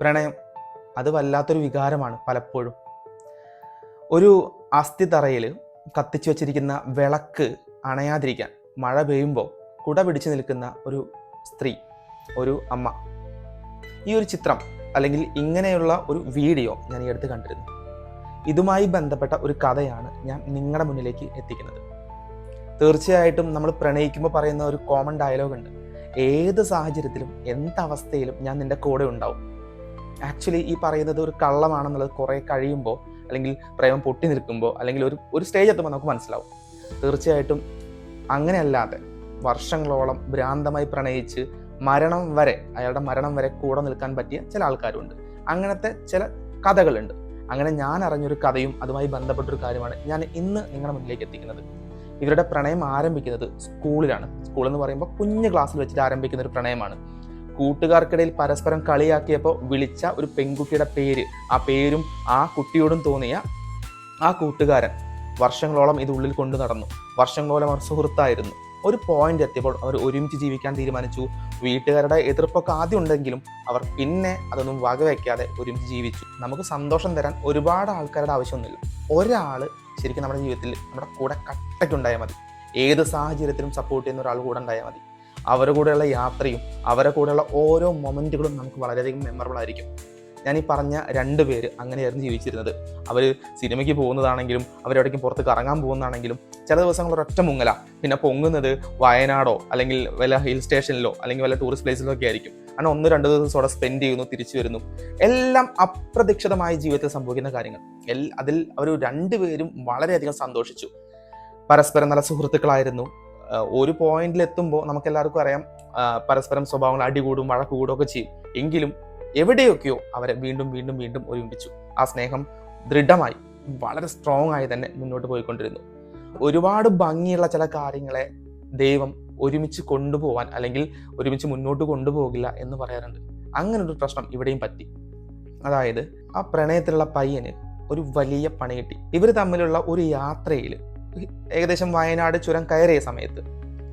പ്രണയം അത് വല്ലാത്തൊരു വികാരമാണ്. പലപ്പോഴും ഒരു അസ്ഥിതറയിൽ കത്തിച്ചു വച്ചിരിക്കുന്ന വിളക്ക് അണയാതിരിക്കാൻ മഴ പെയ്യുമ്പോൾ കുട പിടിച്ചു നിൽക്കുന്ന ഒരു സ്ത്രീ, ഒരു അമ്മ. ഈ ഒരു ചിത്രം അല്ലെങ്കിൽ ഇങ്ങനെയുള്ള ഒരു വീഡിയോ ഞാൻ ഈ അടുത്ത് കണ്ടിരുന്നു. ഇതുമായി ബന്ധപ്പെട്ട ഒരു കഥയാണ് ഞാൻ നിങ്ങളുടെ മുന്നിലേക്ക് എത്തിക്കുന്നത്. തീർച്ചയായിട്ടും നമ്മൾ പ്രണയിക്കുമ്പോൾ പറയുന്ന ഒരു കോമൺ ഡയലോഗ് ഉണ്ട്, ഏത് സാഹചര്യത്തിലും എന്തവസ്ഥയിലും ഞാൻ നിൻ്റെ കൂടെ ഉണ്ടാവും. ആക്ച്വലി ഈ പറയുന്നത് ഒരു കള്ളമാണെന്നുള്ളത് കുറേ കഴിയുമ്പോൾ, അല്ലെങ്കിൽ പ്രേമം പൊട്ടി നിൽക്കുമ്പോൾ, അല്ലെങ്കിൽ ഒരു സ്റ്റേജ് എത്തുമ്പോൾ നമുക്ക് മനസ്സിലാവും. തീർച്ചയായിട്ടും അങ്ങനെയല്ലാതെ വർഷങ്ങളോളം ഭ്രാന്തമായി പ്രണയിച്ച് അയാളുടെ മരണം വരെ കൂടെ നിൽക്കാൻ പറ്റിയ ചില ആൾക്കാരുണ്ട്. അങ്ങനത്തെ ചില കഥകളുണ്ട്. അങ്ങനെ ഞാൻ അറിഞ്ഞൊരു കഥയും അതുമായി ബന്ധപ്പെട്ടൊരു കാര്യമാണ് ഞാൻ ഇന്ന് നിങ്ങളുടെ മുന്നിലേക്ക് എത്തിക്കുന്നത്. ഇവരുടെ പ്രണയം ആരംഭിക്കുന്നത് സ്കൂളിലാണ്. സ്കൂൾ എന്ന് പറയുമ്പോൾ കുഞ്ഞു ക്ലാസ്സിൽ വെച്ചിട്ട് ആരംഭിക്കുന്ന ഒരു പ്രണയമാണ്. കൂട്ടുകാർക്കിടയിൽ പരസ്പരം കളിയാക്കിയപ്പോൾ വിളിച്ച ഒരു പെൺകുട്ടിയുടെ പേര്, ആ പേരും ആ കുട്ടിയോടും തോന്നിയ ആ കൂട്ടുകാരൻ വർഷങ്ങളോളം ഇത് ഉള്ളിൽ കൊണ്ടു നടന്നു. വർഷങ്ങളോളം അവർ സുഹൃത്തായിരുന്നു. ഒരു പോയിന്റ് എത്തിയപ്പോൾ അവർ ഒരുമിച്ച് ജീവിക്കാൻ തീരുമാനിച്ചു. വീട്ടുകാരുടെ എതിർപ്പൊക്കെ ആദ്യം ഉണ്ടെങ്കിലും അവർ പിന്നെ അതൊന്നും വകവയ്ക്കാതെ ഒരുമിച്ച് ജീവിച്ചു. നമുക്ക് സന്തോഷം തരാൻ ഒരുപാട് ആൾക്കാരുടെ ആവശ്യമൊന്നുമില്ല. ഒരാൾ ശരിക്കും നമ്മുടെ ജീവിതത്തിൽ നമ്മുടെ കൂടെ കട്ടയ്ക്കുണ്ടായാൽ മതി. ഏത് സാഹചര്യത്തിലും സപ്പോർട്ട് ചെയ്യുന്ന ഒരാൾ കൂടെ ഉണ്ടായാൽ മതി. അവരുടെ കൂടെയുള്ള യാത്രയും അവരുടെ കൂടെയുള്ള ഓരോ മൊമെൻറ്റുകളും നമുക്ക് വളരെയധികം മെമ്മറബിൾ ആയിരിക്കും. ഞാൻ ഈ പറഞ്ഞ 2 പേര് അങ്ങനെയായിരുന്നു ജീവിച്ചിരുന്നത്. അവർ സിനിമയ്ക്ക് പോകുന്നതാണെങ്കിലും അവരെവിടേക്കും പുറത്ത് കറങ്ങാൻ പോകുന്നതാണെങ്കിലും ചില ദിവസങ്ങൾ ഒരൊറ്റ മുങ്ങല, പിന്നെ പൊങ്ങുന്നത് വയനാടോ അല്ലെങ്കിൽ വല്ല ഹിൽ സ്റ്റേഷനിലോ അല്ലെങ്കിൽ വല്ല ടൂറിസ്റ്റ് പ്ലേസിലോ ഒക്കെ ആയിരിക്കും. അങ്ങനെ 1-2 ദിവസം അവിടെ സ്പെൻഡ് ചെയ്യുന്നു, തിരിച്ചു വരുന്നു. എല്ലാം അപ്രതീക്ഷിതമായ ജീവിതത്തിൽ സംഭവിക്കുന്ന കാര്യങ്ങൾ. അതിൽ അവർ 2 പേരും വളരെയധികം സന്തോഷിച്ചു. പരസ്പരം നല്ല സുഹൃത്തുക്കളായിരുന്നു. ഒരു പോയിന്റിലെത്തുമ്പോൾ നമുക്കെല്ലാവർക്കും അറിയാം, പരസ്പരം സ്വഭാവങ്ങൾ അടികൂടും, വഴക്ക് കൂടുകയൊക്കെ ചെയ്യും. എങ്കിലും എവിടെയൊക്കെയോ അവരെ വീണ്ടും വീണ്ടും വീണ്ടും ഒരുമിപ്പിച്ചു. ആ സ്നേഹം ദൃഢമായി വളരെ സ്ട്രോങ് ആയി തന്നെ മുന്നോട്ട് പോയിക്കൊണ്ടിരുന്നു. ഒരുപാട് ഭംഗിയുള്ള ചില കാര്യങ്ങളെ ദൈവം ഒരുമിച്ച് കൊണ്ടുപോകാൻ അല്ലെങ്കിൽ ഒരുമിച്ച് മുന്നോട്ട് കൊണ്ടുപോകില്ല എന്ന് പറയാറുണ്ട്. അങ്ങനൊരു പ്രശ്നം ഇവിടെയും പറ്റി. അതായത് ആ പ്രണയത്തിലുള്ള പയ്യന് ഒരു വലിയ പണി കിട്ടി. ഇവർ തമ്മിലുള്ള ഒരു യാത്രയിൽ ഏകദേശം വയനാട് ചുരം കയറിയ സമയത്ത്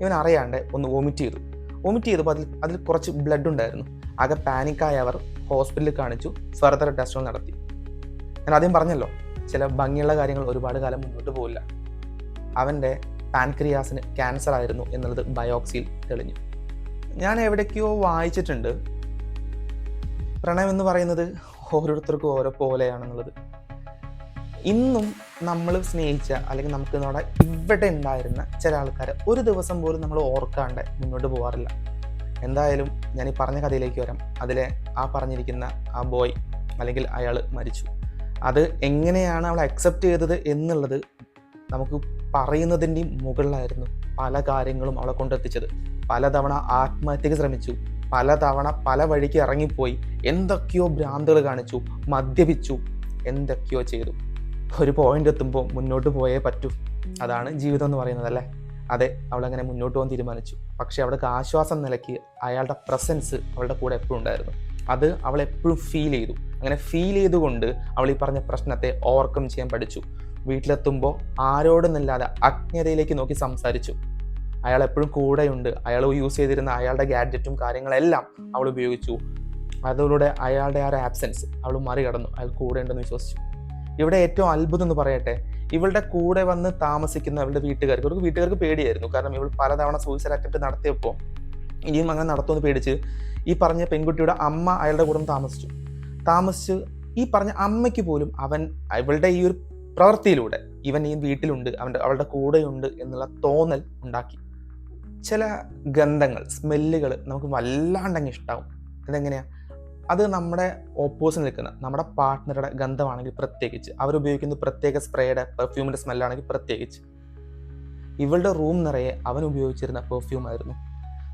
ഇവൻ അറിയാണ്ട് ഒന്ന് വോമിറ്റ് ചെയ്തപ്പോൾ അതിൽ കുറച്ച് ബ്ലഡ് ഉണ്ടായിരുന്നു. ആകെ പാനിക്കായി അവർ ഹോസ്പിറ്റലിൽ കാണിച്ചു, ഫർദർ ടെസ്റ്റുകൾ നടത്തി. ഞാൻ ആദ്യം പറഞ്ഞല്ലോ, ചില ഭംഗിയുള്ള കാര്യങ്ങൾ ഒരുപാട് കാലം മുന്നോട്ട് പോകില്ല. അവൻ്റെ പാൻക്രിയാസിന് ക്യാൻസർ ആയിരുന്നു എന്നുള്ളത് ബയോപ്സിയിൽ തെളിഞ്ഞു. ഞാൻ എവിടേക്കോ വായിച്ചിട്ടുണ്ട്, പ്രണയം എന്ന് പറയുന്നത് ഓരോരുത്തർക്കും ഓരോ പോലെയാണെന്നുള്ളത്. ഇന്നും നമ്മൾ സ്നേഹിച്ച അല്ലെങ്കിൽ നമുക്ക് ഇവിടെ ഉണ്ടായിരുന്ന ചില ആൾക്കാരെ ഒരു ദിവസം പോലും നമ്മൾ ഓർക്കാണ്ട് മുന്നോട്ട് പോകാറില്ല. എന്തായാലും ഞാൻ ഈ പറഞ്ഞ കഥയിലേക്ക് വരാം. അതിലെ ആ പറഞ്ഞിരിക്കുന്ന ആ ബോയ് അല്ലെങ്കിൽ അയാൾ മരിച്ചു. അത് എങ്ങനെയാണ് അവൾ അക്സെപ്റ്റ് ചെയ്തത് എന്നുള്ളത് നമുക്ക് പറയുന്നതിൻ്റെയും മുകളിലായിരുന്നു പല കാര്യങ്ങളും അവളെ കൊണ്ടെത്തിച്ചത്. പലതവണ ആത്മഹത്യക്ക് ശ്രമിച്ചു, പലതവണ പല വഴിക്ക് ഇറങ്ങിപ്പോയി, എന്തൊക്കെയോ ഭ്രാന്തുകൾ കാണിച്ചു, മദ്യപിച്ചു, എന്തൊക്കെയോ ചെയ്തു. ഒരു പോയിന്റ് എത്തുമ്പോൾ മുന്നോട്ട് പോയേ പറ്റൂ. അതാണ് ജീവിതം എന്ന് പറയുന്നത്, അല്ലേ? അതെ, അവളങ്ങനെ മുന്നോട്ട് പോകാൻ തീരുമാനിച്ചു. പക്ഷെ അവൾക്ക് ആശ്വാസം നിലയ്ക്ക് അയാളുടെ പ്രസൻസ് അവളുടെ കൂടെ എപ്പോഴും ഉണ്ടായിരുന്നു. അത് അവൾ എപ്പോഴും ഫീൽ ചെയ്തു. അങ്ങനെ ഫീൽ ചെയ്തുകൊണ്ട് അവൾ ഈ പറഞ്ഞ പ്രശ്നത്തെ ഓവർകം ചെയ്യാൻ പഠിച്ചു. വീട്ടിലെത്തുമ്പോൾ ആരോടൊന്നില്ലാതെ അജ്ഞതയിലേക്ക് നോക്കി സംസാരിച്ചു. അയാൾ എപ്പോഴും കൂടെയുണ്ട്. അയാൾ യൂസ് ചെയ്തിരുന്ന അയാളുടെ ഗാഡ്ജറ്റും കാര്യങ്ങളെല്ലാം അവൾ ഉപയോഗിച്ചു. അതിലൂടെ അയാളുടെ ആ ഒരു ആബ്സെൻസ് അവൾ മറികടന്നു. അയാൾ കൂടെ ഉണ്ടെന്ന് വിശ്വസിച്ചു. ഇവിടെ ഏറ്റവും അത്ഭുതം എന്ന് പറയട്ടെ, ഇവളുടെ കൂടെ വന്ന് താമസിക്കുന്ന അവളുടെ വീട്ടുകാർക്ക് പേടിയായിരുന്നു. കാരണം ഇവൾ പലതവണ സൂയിസൈഡ് അറ്റംപ്റ്റ് നടത്തിയപ്പോൾ ഇനിയും അങ്ങനെ നടത്തുമെന്ന് പേടിച്ച് ഈ പറഞ്ഞ പെൺകുട്ടിയുടെ അമ്മ അയാളുടെ കൂടെ താമസിച്ച് ഈ പറഞ്ഞ അമ്മയ്ക്ക് പോലും ഇവളുടെ ഈ ഒരു പ്രവൃത്തിയിലൂടെ ഇവൻ ഈ വീട്ടിലുണ്ട്, അവളുടെ കൂടെയുണ്ട് എന്നുള്ള തോന്നൽ ഉണ്ടാക്കി. ചില ഗന്ധങ്ങൾ, സ്മെല്ലുകൾ നമുക്ക് വല്ലാണ്ടങ്ങ് ഇഷ്ടാവും. അതെങ്ങനെയാ? അത് നമ്മുടെ ഓപ്പോസിറ്റ് നിൽക്കുന്ന നമ്മുടെ പാർട്ട്ണറുടെ ഗന്ധമാണെങ്കിൽ പ്രത്യേകിച്ച്, അവരുപയോഗിക്കുന്ന പ്രത്യേക സ്പ്രേയുടെ പെർഫ്യൂമിൻ്റെ സ്മെല്ലാണെങ്കിൽ പ്രത്യേകിച്ച്. ഇവളുടെ റൂം നിറയെ അവൻ ഉപയോഗിച്ചിരുന്ന പെർഫ്യൂം ആയിരുന്നു.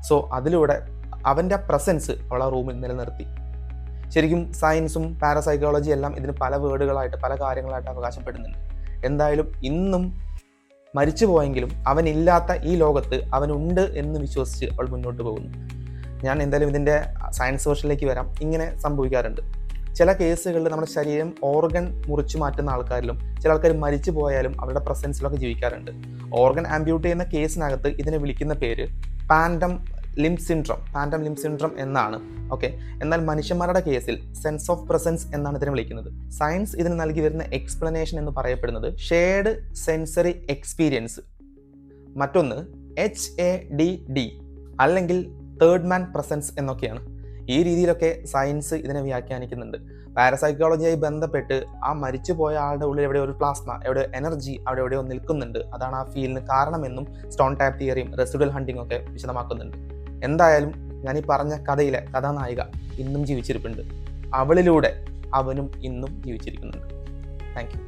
സോ അതിലൂടെ അവൻ്റെ പ്രസൻസ് അവൾ ആ റൂമിൽ നിലനിർത്തി. ശരിക്കും സയൻസും പാരസൈക്കോളജി എല്ലാം ഇതിന് പല വേർഡുകളായിട്ട് പല കാര്യങ്ങളായിട്ട് അവകാശപ്പെടുന്നുണ്ട്. എന്തായാലും ഇന്നും മരിച്ചു പോയെങ്കിലും അവനില്ലാത്ത ഈ ലോകത്ത് അവനുണ്ട് എന്ന് വിശ്വസിച്ച് അവൾ മുന്നോട്ട് പോകുന്നു. ഞാൻ എന്തായാലും ഇതിൻ്റെ സയൻസ് വേർഷനിലേക്ക് വരാം. ഇങ്ങനെ സംഭവിക്കാറുണ്ട്. ചില കേസുകളിൽ നമ്മുടെ ശരീരം ഓർഗൻ മുറിച്ചു മാറ്റുന്ന ആൾക്കാരിലും ചില ആൾക്കാർ മരിച്ചു പോയാലും അവരുടെ പ്രസൻസിലൊക്കെ ജീവിക്കാറുണ്ട്. ഓർഗൻ ആംബ്യൂട്ട് ചെയ്യുന്ന കേസിനകത്ത് ഇതിനെ വിളിക്കുന്ന പേര് പാൻഡം limb syndrome, phantom limb syndrome എന്നാണ്. ഓക്കെ, എന്നാൽ മനുഷ്യന്മാരുടെ കേസിൽ സെൻസ് ഓഫ് പ്രസൻസ് എന്നാണ് ഇതിനെ വിളിക്കുന്നത്. സയൻസ് ഇതിന് നൽകി വരുന്ന എക്സ്പ്ലനേഷൻ എന്ന് പറയപ്പെടുന്നത് ഷെയർഡ് സെൻസറി എക്സ്പീരിയൻസ്, മറ്റൊന്ന് HADD അല്ലെങ്കിൽ തേർഡ് മാൻ പ്രസൻസ് എന്നൊക്കെയാണ്. ഈ രീതിയിലൊക്കെ സയൻസ് ഇതിനെ വ്യാഖ്യാനിക്കുന്നുണ്ട്. പാരസൈക്കോളജിയായി ബന്ധപ്പെട്ട് ആ മരിച്ചുപോയ ആളുടെ ഉള്ളിൽ എവിടെ ഒരു പ്ലാസ്മ, എവിടെ എനർജി അവിടെ എവിടെയോ നിൽക്കുന്നുണ്ട്, അതാണ് ആ ഫീലിന് കാരണമെന്നും സ്റ്റോൺ ടാപ്പ് തിയറിയും റെസിഡുവൽ ഹണ്ടിങ്ങും ഒക്കെ വിശദമാക്കുന്നുണ്ട്. എന്തായാലും ഞാൻ ഈ പറഞ്ഞ കഥയിലെ കഥാനായിക ഇന്നും ജീവിച്ചിരിപ്പുണ്ട്. അവളിലൂടെ അവനും ഇന്നും ജീവിച്ചിരിക്കുന്നുണ്ട്. Thank you.